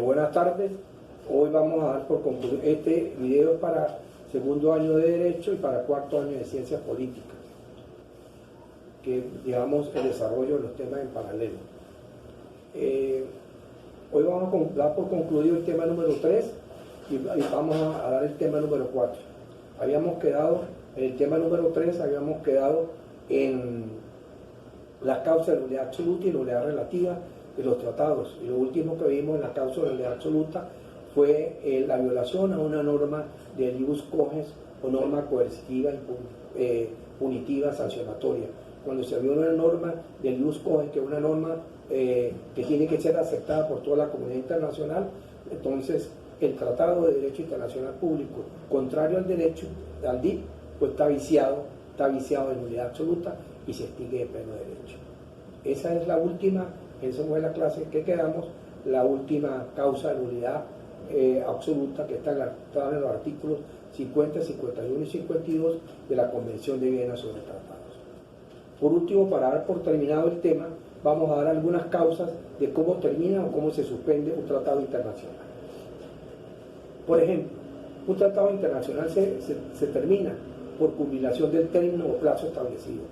Buenas tardes. Hoy vamos a dar por concluir. Este video es para segundo año de Derecho y para cuarto año de Ciencias Políticas, que llevamos el desarrollo de los temas en paralelo. Hoy vamos a dar por concluido el tema número 3 y vamos a dar el tema número 4. Habíamos quedado, en el tema número 3, habíamos quedado en las causas de nulidad absoluta y nulidad relativa de los tratados. Y lo último que vimos en la causa de nulidad absoluta fue la violación a una norma del ius cogens o norma coercitiva y punitiva sancionatoria. Cuando se viola una norma del ius cogens, que es una norma que tiene que ser aceptada por toda la comunidad internacional, entonces el Tratado de Derecho Internacional Público, contrario al derecho, al DIP, pues está viciado de nulidad absoluta y se extingue de pleno derecho. Esa es la última, esa fue la clase que quedamos, la última causa de nulidad absoluta que está en los artículos 50, 51 y 52 de la Convención de Viena sobre Tratados. Por último, para dar por terminado el tema, vamos a dar algunas causas de cómo termina o cómo se suspende un tratado internacional. Por ejemplo, un tratado internacional se termina por culminación del término o plazo establecido.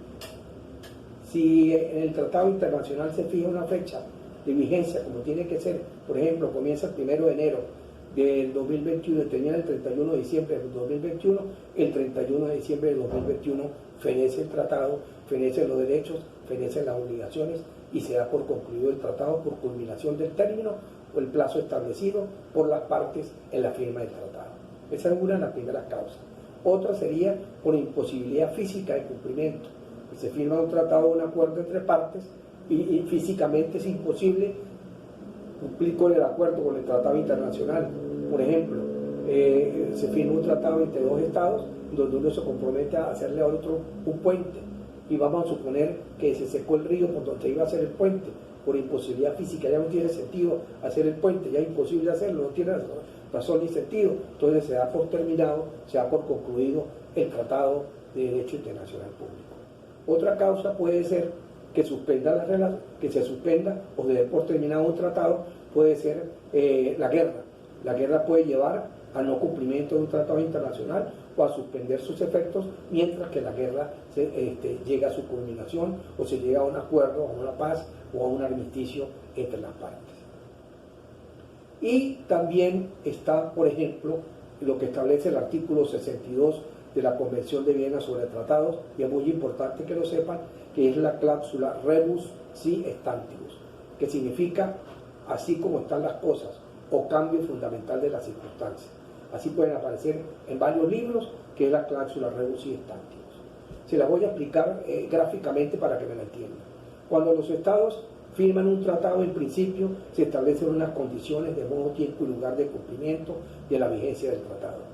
Si en el tratado internacional se fija una fecha de vigencia, como tiene que ser, por ejemplo, comienza el 1 de enero del 2021 y termina el 31 de diciembre del 2021, el 31 de diciembre del 2021 fenece el tratado, fenecen los derechos, fenecen las obligaciones y se da por concluido el tratado por culminación del término o el plazo establecido por las partes en la firma del tratado. Esa es una de las primeras causas. Otra sería por imposibilidad física de cumplimiento. Se firma un tratado o un acuerdo entre partes y físicamente es imposible cumplir con el acuerdo, con el tratado internacional. Por ejemplo, se firma un tratado entre dos estados donde uno se compromete a hacerle a otro un puente y vamos a suponer que se secó el río por donde iba a hacer el puente. Por imposibilidad física ya no tiene sentido hacer el puente, ya es imposible hacerlo, no tiene razón ni sentido. Entonces se da por terminado, se da por concluido el Tratado de Derecho Internacional Público. Otra causa puede ser que se suspenda o se dé por terminado un tratado, puede ser la guerra. La guerra puede llevar al no cumplimiento de un tratado internacional o a suspender sus efectos mientras que la guerra llega a su culminación o se llega a un acuerdo, a una paz o a un armisticio entre las partes. Y también está, por ejemplo, lo que establece el artículo 62 de la Convención de Viena sobre Tratados, y es muy importante que lo sepan, que es la cláusula rebus si stantibus, que significa así como están las cosas o cambio fundamental de las circunstancias. Así pueden aparecer en varios libros, que es la cláusula rebus si stantibus. Se las voy a explicar gráficamente para que me la entiendan. Cuando los estados firman un tratado, en principio se establecen unas condiciones de modo, tiempo y lugar de cumplimiento de la vigencia del tratado.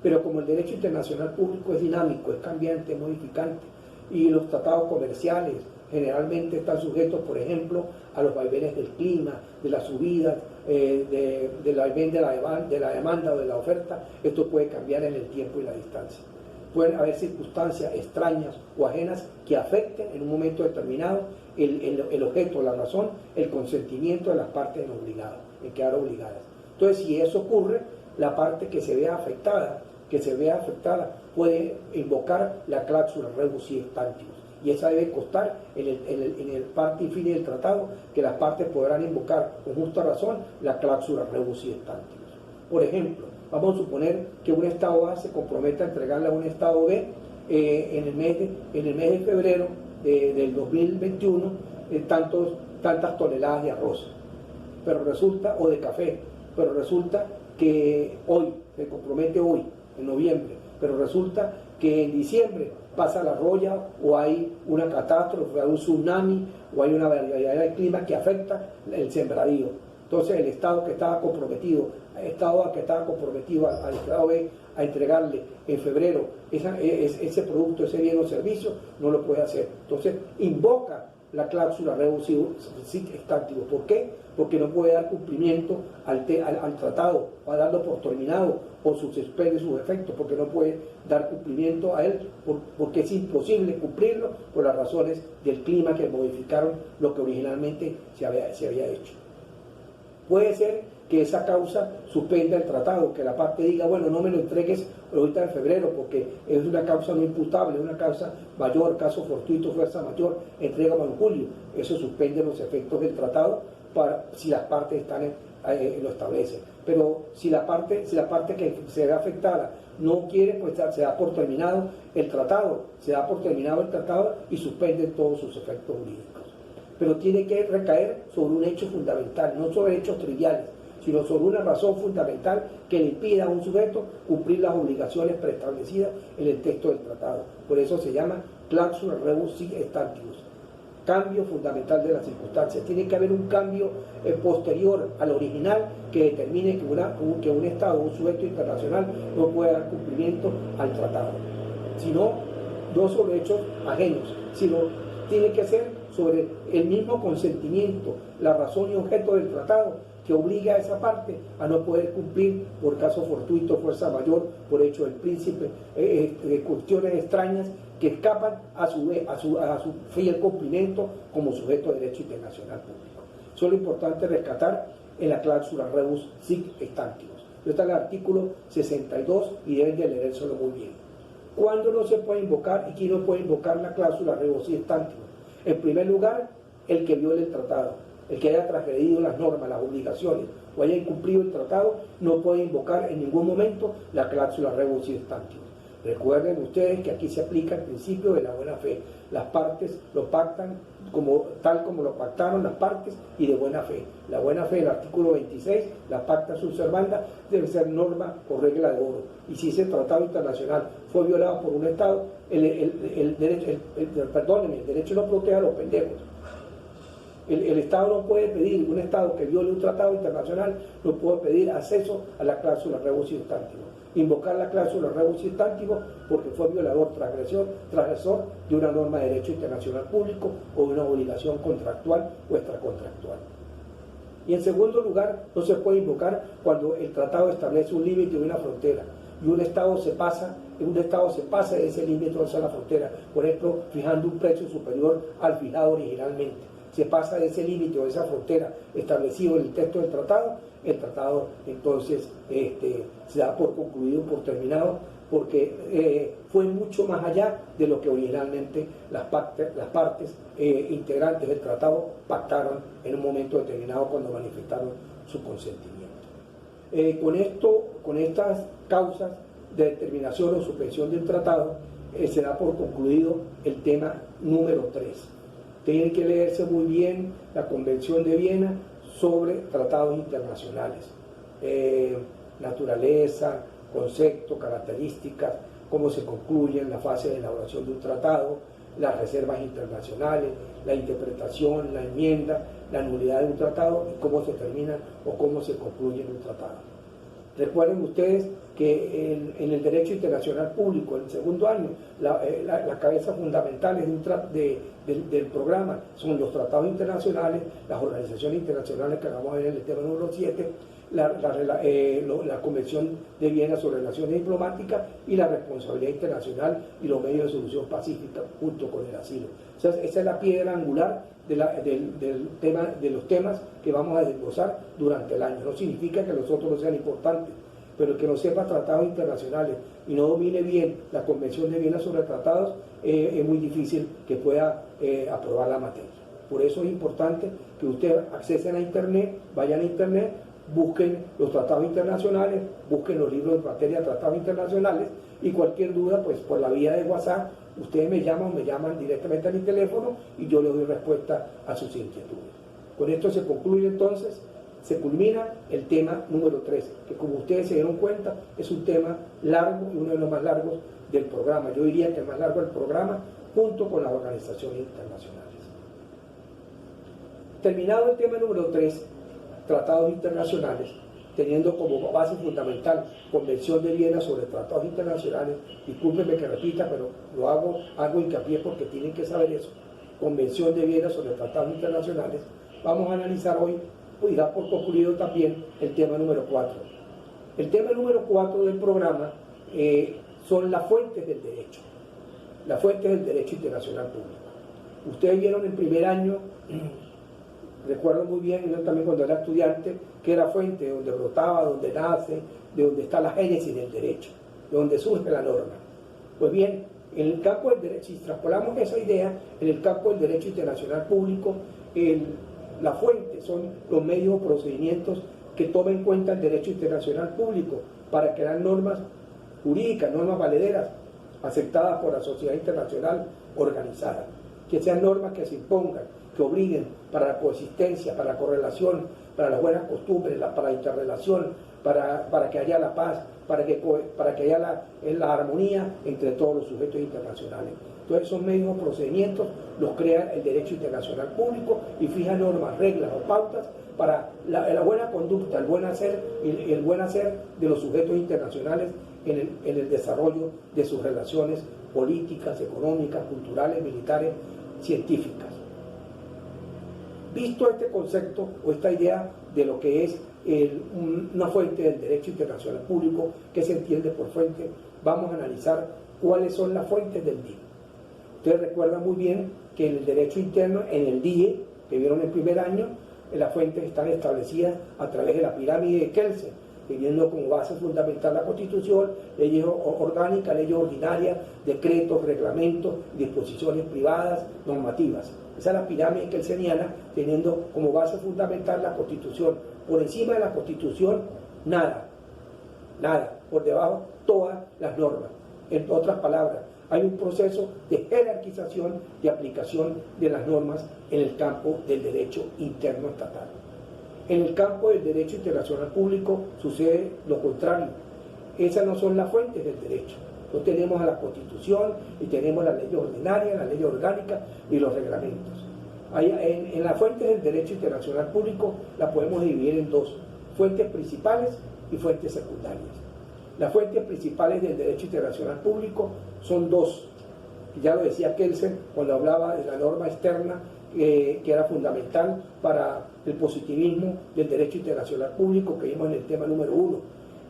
Pero como el derecho internacional público es dinámico, es cambiante, es modificante, y los tratados comerciales generalmente están sujetos, por ejemplo, a los vaivenes del clima, de la subida, del vaivén de la demanda o de la oferta, esto puede cambiar en el tiempo y la distancia. Pueden haber circunstancias extrañas o ajenas que afecten en un momento determinado el objeto, la razón, el consentimiento de las partes en quedar obligadas. Entonces, si eso ocurre, la parte que se vea afectada puede invocar la cláusula rebus si stantibus, y esa debe constar en el parte y fin del tratado, que las partes podrán invocar con justa razón la cláusula rebus si stantibus. Por ejemplo, vamos a suponer que un estado A se compromete a entregarle a un estado B en el mes de febrero del 2021 tantas toneladas de arroz, pero resulta, o de café, pero resulta que hoy, se compromete hoy, en noviembre, pero resulta que en diciembre pasa la roya o hay una catástrofe, hay un tsunami o hay una variedad de clima que afecta el sembradío. Entonces el Estado que estaba comprometido, al Estado B a entregarle en febrero ese producto, ese bien o servicio, no lo puede hacer. Entonces invoca la cláusula rebus si stantibus. ¿Por qué? Porque no puede dar cumplimiento al tratado, o a darlo por terminado, o suspende sus efectos, porque no puede dar cumplimiento a él, porque es imposible cumplirlo por las razones del clima que modificaron lo que originalmente se había hecho. Puede ser que esa causa suspenda el tratado, que la parte diga, bueno, no me lo entregues ahorita en febrero porque es una causa no imputable, es una causa mayor, caso fortuito, fuerza mayor, entrégame en julio. Eso suspende los efectos del tratado si las partes lo establecen. Pero si la parte que se ve afectada no quiere, pues se da por terminado el tratado, y suspenden todos sus efectos jurídicos. Pero tiene que recaer sobre un hecho fundamental, no sobre hechos triviales, sino sobre una razón fundamental que le impida a un sujeto cumplir las obligaciones preestablecidas en el texto del tratado. Por eso se llama clausula rebus sic stantibus, cambio fundamental de las circunstancias. Tiene que haber un cambio posterior al original que determine que un Estado, un sujeto internacional, no puede dar cumplimiento al tratado. Sino, no sobre hechos ajenos, sino tiene que ser sobre el mismo consentimiento, la razón y objeto del tratado, que obliga a esa parte a no poder cumplir por caso fortuito, fuerza mayor, por hecho del príncipe, cuestiones extrañas que escapan a su fiel cumplimiento como sujeto de derecho internacional público. Eso es lo importante rescatar en la cláusula rebus sic stantibus. Está en el artículo 62 y deben de leérselo muy bien. ¿Cuándo no se puede invocar y quién no puede invocar la cláusula rebus sic stantibus? En primer lugar, el que viole el tratado, el que haya transgredido las normas, las obligaciones o haya incumplido el tratado, no puede invocar en ningún momento la cláusula rebus sic stantibus. Recuerden ustedes que aquí se aplica el principio de la buena fe. Las partes lo pactan tal como lo pactaron las partes y de buena fe. La buena fe, el artículo 26, la pacta sub servanda, debe ser norma o regla de oro. Y si ese tratado internacional fue violado por un Estado, el derecho no protege a los pendejos. El Estado no puede pedir, un Estado que viole un tratado internacional no puede pedir acceso a la cláusula rebus sic stantibus, invocar la cláusula rebus sic stantibus porque fue violador, transgresor de una norma de derecho internacional público o de una obligación contractual o extracontractual. Y en segundo lugar, no se puede invocar cuando el tratado establece un límite de una frontera y un Estado se pasa de ese límite hacia la frontera, por ejemplo, fijando un precio superior al fijado originalmente. Se pasa de ese límite o de esa frontera establecido en el texto del tratado, el tratado entonces se da por concluido, por terminado, porque fue mucho más allá de lo que originalmente las partes integrantes del tratado pactaron en un momento determinado cuando manifestaron su consentimiento. Con estas causas de determinación o suspensión del tratado, se da por concluido el tema número 3. Tienen que leerse muy bien la Convención de Viena sobre tratados internacionales, naturaleza, concepto, características, cómo se concluye en la fase de elaboración de un tratado, las reservas internacionales, la interpretación, la enmienda, la nulidad de un tratado y cómo se termina o cómo se concluye en un tratado. Recuerden ustedes que en el derecho internacional público, en el segundo año, la cabeza fundamental del programa son los tratados internacionales, las organizaciones internacionales que vamos a ver en el tema número 7, la Convención de Viena sobre Relaciones Diplomáticas y la responsabilidad internacional y los medios de solución pacífica junto con el asilo. O sea, esa es la piedra angular de los temas que vamos a desglosar durante el año. No significa que los otros no sean importantes, pero el que no sepa tratados internacionales y no domine bien la Convención de Viena sobre tratados, es muy difícil que pueda aprobar la materia. Por eso es importante que ustedes accesen a Internet, vayan a Internet, busquen los tratados internacionales, busquen los libros de materia de tratados internacionales y cualquier duda, pues por la vía de WhatsApp, ustedes me llaman directamente a mi teléfono y yo les doy respuesta a sus inquietudes. Con esto se concluye entonces, se culmina el tema número 3, que como ustedes se dieron cuenta, es un tema largo y uno de los más largos del programa. Yo diría que el más largo del programa, junto con las organizaciones internacionales. Terminado el tema número 3, tratados internacionales, teniendo como base fundamental Convención de Viena sobre tratados internacionales, discúlpenme que repita, pero lo hago hincapié porque tienen que saber eso, Convención de Viena sobre tratados internacionales, vamos a analizar hoy, y da por concluido también el tema número 4. El tema número 4 del programa son las fuentes del derecho, internacional público. Ustedes vieron en primer año, Recuerdo muy bien, yo también cuando era estudiante, que era fuente de donde brotaba, donde nace, de donde está la génesis del derecho, de donde surge la norma. Pues bien, en el campo del derecho, si extrapolamos esa idea, en el campo del derecho internacional público, la fuente son los medios o procedimientos que tomen en cuenta el derecho internacional público para crear normas jurídicas, normas valederas, aceptadas por la sociedad internacional organizada, que sean normas que se impongan, que obliguen para la coexistencia, para la correlación, para las buenas costumbres, para la interrelación, para que haya la paz, para que haya la armonía entre todos los sujetos internacionales. Entonces esos medios o procedimientos los crea el derecho internacional público y fija normas, reglas o pautas para la buena conducta, el buen hacer y el buen hacer de los sujetos internacionales en el desarrollo de sus relaciones políticas, económicas, culturales, militares, científicas. Visto este concepto o esta idea de lo que es una fuente del derecho internacional público, que se entiende por fuente, vamos a analizar cuáles son las fuentes del DIE. Ustedes recuerdan muy bien que en el derecho interno, en el DIE, que vieron en primer año, las fuentes están establecidas a través de la pirámide de Kelsen, teniendo como base fundamental la Constitución, leyes orgánicas, leyes ordinarias, decretos, reglamentos, disposiciones privadas, normativas. Esa es la pirámide kelseniana, teniendo como base fundamental la Constitución. Por encima de la Constitución, nada. Por debajo, todas las normas. En otras palabras, hay un proceso de jerarquización y aplicación de las normas en el campo del derecho interno estatal. En el campo del derecho internacional público sucede lo contrario. Esas no son las fuentes del derecho. No tenemos a la Constitución y tenemos las leyes ordinarias, las leyes orgánicas y los reglamentos. En las fuentes del derecho internacional público la podemos dividir en dos: fuentes principales y fuentes secundarias. Las fuentes principales del derecho internacional público son dos. Ya lo decía Kelsen cuando hablaba de la norma externa, que era fundamental para el positivismo del derecho internacional público, que vimos en el tema número 1,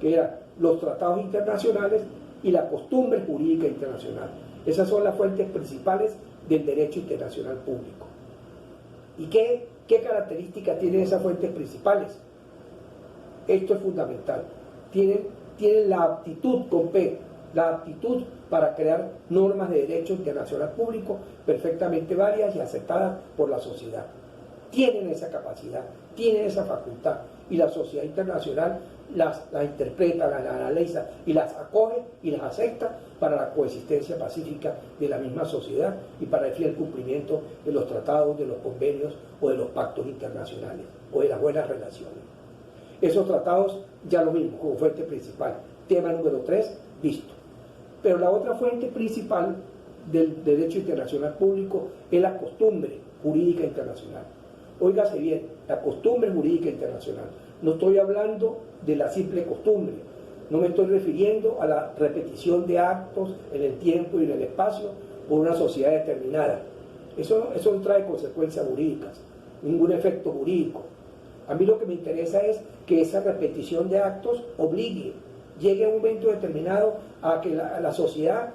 que eran los tratados internacionales y la costumbre jurídica internacional. Esas son las fuentes principales del derecho internacional público. ¿Y qué características tienen esas fuentes principales? Esto es fundamental. Tienen la aptitud con P, la aptitud para crear normas de derecho internacional público perfectamente válidas y aceptadas por la sociedad. Tienen esa capacidad, tienen esa facultad, y la sociedad internacional las interpreta, las analiza y las acoge y las acepta para la coexistencia pacífica de la misma sociedad y para el fiel cumplimiento de los tratados, de los convenios o de los pactos internacionales o de las buenas relaciones. Esos tratados ya lo vimos como fuente principal. Tema número 3, visto. Pero la otra fuente principal del derecho internacional público es la costumbre jurídica internacional. Óigase bien, la costumbre jurídica internacional. No estoy hablando de la simple costumbre, no me estoy refiriendo a la repetición de actos en el tiempo y en el espacio por una sociedad determinada. Eso no trae consecuencias jurídicas, ningún efecto jurídico. A mí lo que me interesa es que esa repetición de actos llegue a un momento determinado a que la sociedad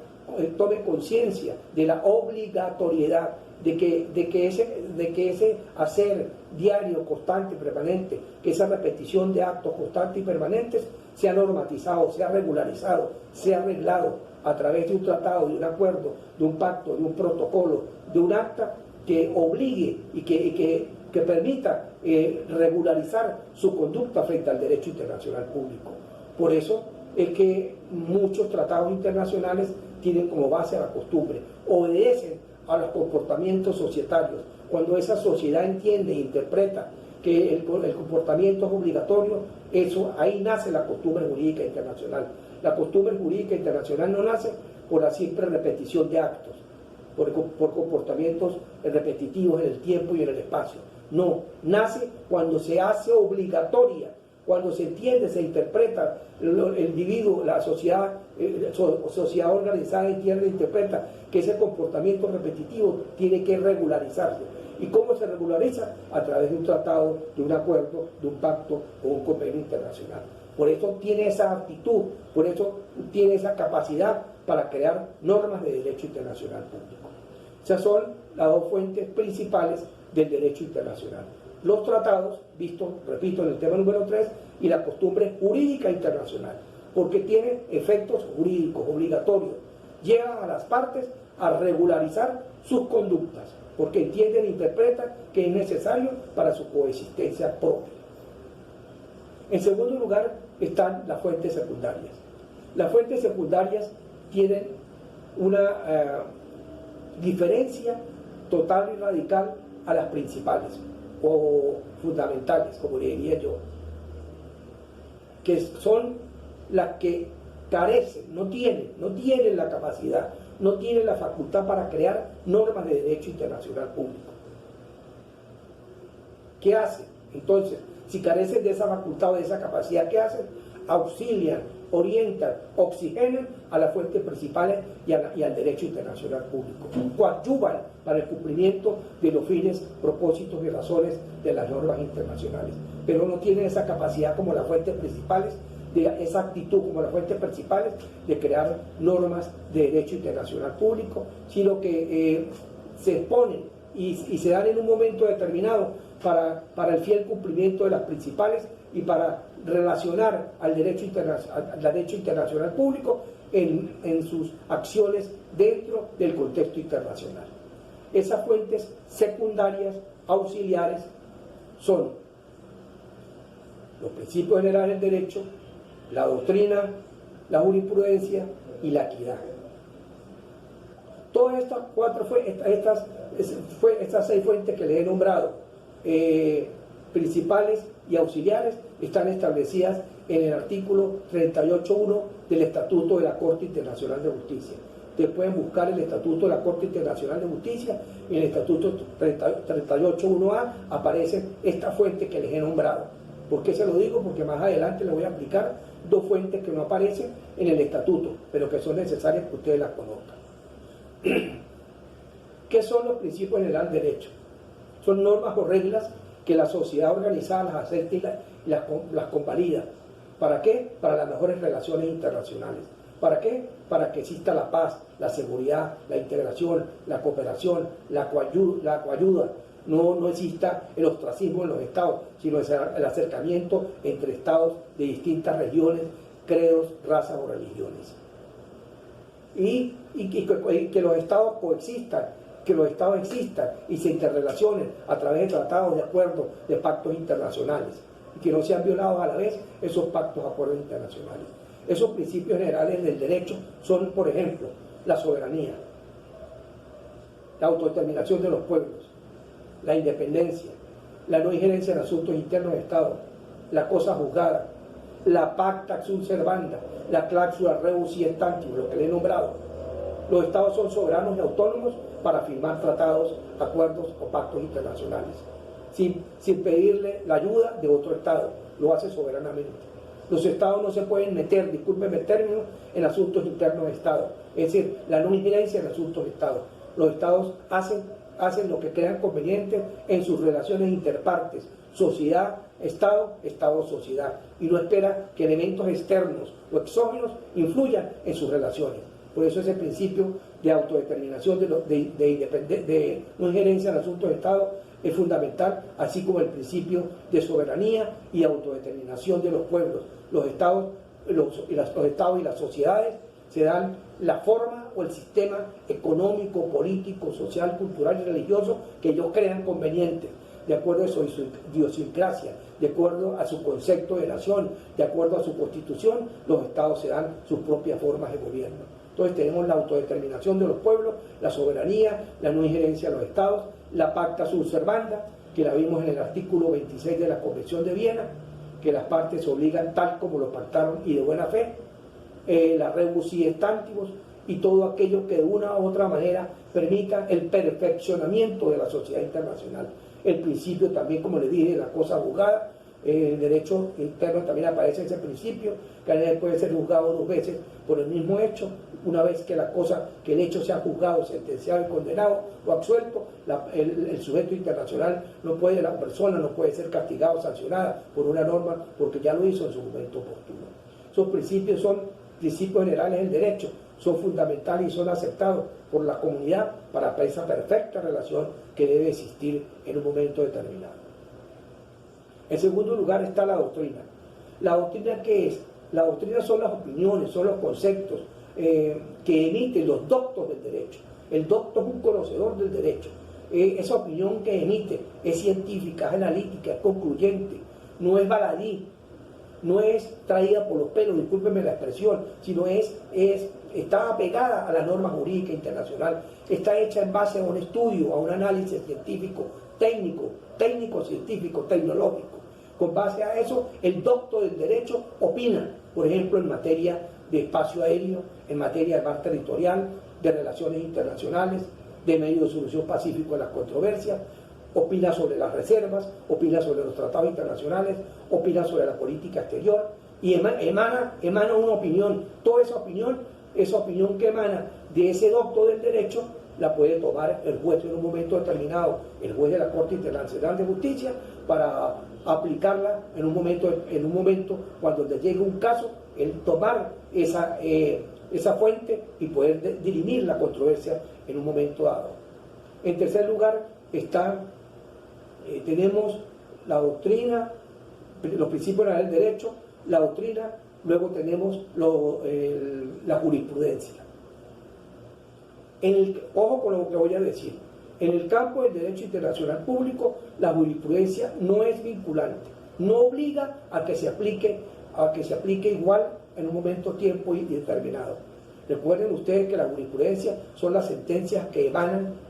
tome conciencia de la obligatoriedad de que ese hacer diario, constante y permanente, que esa repetición de actos constantes y permanentes sea normatizado, sea regularizado, sea arreglado a través de un tratado, de un acuerdo, de un pacto, de un protocolo, de un acta que obligue y que permita regularizar su conducta frente al derecho internacional público. Por eso es que muchos tratados internacionales tienen como base a la costumbre, obedecen a los comportamientos societarios. Cuando esa sociedad entiende e interpreta que el comportamiento es obligatorio, ahí nace la costumbre jurídica internacional. La costumbre jurídica internacional no nace por la simple repetición de actos, por comportamientos repetitivos en el tiempo y en el espacio. No, nace cuando se hace obligatoria, cuando se entiende, se interpreta, el individuo, la sociedad organizada entiende e interpreta que ese comportamiento repetitivo tiene que regularizarse. ¿Y cómo se regulariza? A través de un tratado, de un acuerdo, de un pacto o un convenio internacional. Por eso tiene esa aptitud, por eso tiene esa capacidad para crear normas de derecho internacional público. Esas son las dos fuentes principales del derecho internacional. los tratados, visto, repito, en el tema número 3, y la costumbre jurídica internacional, porque tiene efectos jurídicos obligatorios, llevan a las partes a regularizar sus conductas, porque entienden e interpretan que es necesario para su coexistencia propia. En segundo lugar están las fuentes secundarias. Las fuentes secundarias tienen una diferencia total y radical a las principales o fundamentales, como le diría yo, que son las que carecen, no tienen la capacidad, no tienen la facultad para crear normas de derecho internacional público. ¿Qué hacen? Entonces, si carecen de esa facultad o de esa capacidad, ¿qué hacen? Auxilian, orientan, oxigenan a las fuentes principales y al derecho internacional público. Coadyuvan para el cumplimiento de los fines, propósitos y razones de las normas internacionales. Pero no tienen esa capacidad como las fuentes principales, esa actitud como las fuentes principales de crear normas de derecho internacional público, sino que se exponen y se dan en un momento determinado para el fiel cumplimiento de las principales y para relacionar al derecho internacional público en sus acciones dentro del contexto internacional. Esas fuentes secundarias, auxiliares, son los principios generales del derecho, la doctrina, la jurisprudencia y la equidad. Todas estas 6 fuentes que les he nombrado, principales y auxiliares, están establecidas en el artículo 38.1 del Estatuto de la Corte Internacional de Justicia. Ustedes pueden buscar el Estatuto de la Corte Internacional de Justicia, y en el Estatuto 38.1a aparecen estas fuentes que les he nombrado. ¿Por qué se lo digo? Porque más adelante les voy a explicar 2 fuentes que no aparecen en el Estatuto, pero que son necesarias que ustedes las conozcan. ¿Qué son los principios generales del derecho? Son normas o reglas que la sociedad organizada las acepta y las convalida. ¿Para qué? Para las mejores relaciones internacionales. ¿Para qué? Para que exista la paz, la seguridad, la integración, la cooperación, la coayuda. No exista el ostracismo en los estados, sino el acercamiento entre estados de distintas regiones, credos, razas o religiones. Y que los estados coexistan, que los estados existan y se interrelacionen a través de tratados, de acuerdos, de pactos internacionales, y que no sean violados a la vez esos pactos, acuerdos internacionales. Esos principios generales del derecho son, por ejemplo, la soberanía, la autodeterminación de los pueblos, la independencia, la no injerencia en asuntos internos del Estado, la cosa juzgada, la pacta sunt servanda, la clausula rebus siet tantibus, lo que le he nombrado. Los estados son soberanos y autónomos para firmar tratados, acuerdos o pactos internacionales, sin pedirle la ayuda de otro estado, lo hace soberanamente. Los estados no se pueden meter, discúlpenme el término, en asuntos internos de estado, es decir, la no injerencia en asuntos de estado. Los estados hacen lo que crean conveniente en sus relaciones interpartes, sociedad, Estado, Estado-sociedad, y no espera que elementos externos o exógenos influyan en sus relaciones. Por eso ese principio de autodeterminación, de no injerencia en asuntos de Estado es fundamental, así como el principio de soberanía y autodeterminación de los pueblos. Los estados y las sociedades se dan la forma o el sistema económico, político, social, cultural y religioso que ellos crean conveniente, de acuerdo a su idiosincrasia, de acuerdo a su concepto de nación, de acuerdo a su constitución. Los estados se dan sus propias formas de gobierno. Entonces tenemos la autodeterminación de los pueblos, la soberanía, la no injerencia de los estados, la pacta sunt servanda, que la vimos en el artículo 26 de la Convención de Viena, que las partes se obligan tal como lo pactaron y de buena fe, la rebus siet tantibus, y todo aquello que de una u otra manera permita el perfeccionamiento de la sociedad internacional. El principio también, como les dije, de la cosa juzgada, en derecho interno también aparece ese principio, que nadie puede ser juzgado 2 veces por el mismo hecho. Una vez que el hecho sea juzgado, sentenciado y condenado o absuelto, el sujeto internacional la persona no puede ser castigada o sancionada por una norma porque ya lo hizo en su momento oportuno. Esos principios son principios generales del derecho, son fundamentales y son aceptados por la comunidad para esa perfecta relación que debe existir en un momento determinado. En segundo lugar está la doctrina. ¿La doctrina qué es? La doctrina son las opiniones, son los conceptos que emiten los doctos del derecho. El docto es un conocedor del derecho. Esa opinión que emite es científica, es analítica, es concluyente, no es baladí, no es traída por los pelos, discúlpenme la expresión, sino está apegada a la norma jurídica internacional, está hecha en base a un estudio, a un análisis científico, técnico, científico, tecnológico. Con base a eso, el docto del derecho opina, por ejemplo, en materia de espacio aéreo, en materia de mar territorial, de relaciones internacionales, de medios de solución pacífico de las controversias, opina sobre las reservas, opina sobre los tratados internacionales, opina sobre la política exterior y emana una opinión. Toda esa opinión que emana de ese docto del derecho la puede tomar el juez en un momento determinado, el juez de la Corte Internacional de Justicia, para aplicarla en un momento cuando le llegue un caso, el tomar esa fuente y poder dirimir la controversia en un momento dado. En tercer lugar tenemos la doctrina, los principios del derecho, la doctrina, luego tenemos la jurisprudencia. Ojo con lo que voy a decir. En el campo del derecho internacional público, la jurisprudencia no es vinculante, no obliga a que se aplique igual en un momento, tiempo determinado. Recuerden ustedes que la jurisprudencia son las sentencias que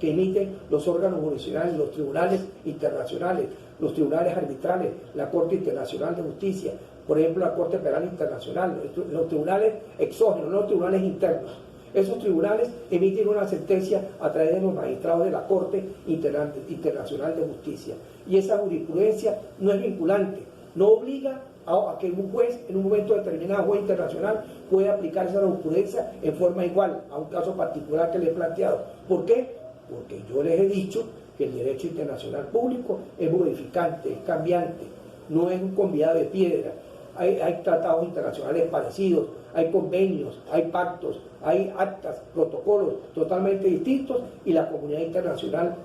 emiten los órganos jurisdiccionales, los tribunales internacionales, los tribunales arbitrales, la Corte Internacional de Justicia, por ejemplo la Corte Penal Internacional, los tribunales exógenos, no los tribunales internos. Esos tribunales emiten una sentencia a través de los magistrados de la Corte Internacional de Justicia. Y esa jurisprudencia no es vinculante, no obliga a que un juez, en un momento determinado, juez internacional, pueda aplicar esa jurisprudencia en forma igual a un caso particular que le he planteado. ¿Por qué? Porque yo les he dicho que el derecho internacional público es modificante, es cambiante, no es un convidado de piedra. Hay tratados internacionales parecidos, hay convenios, hay pactos, hay actas, protocolos totalmente distintos, y la comunidad internacional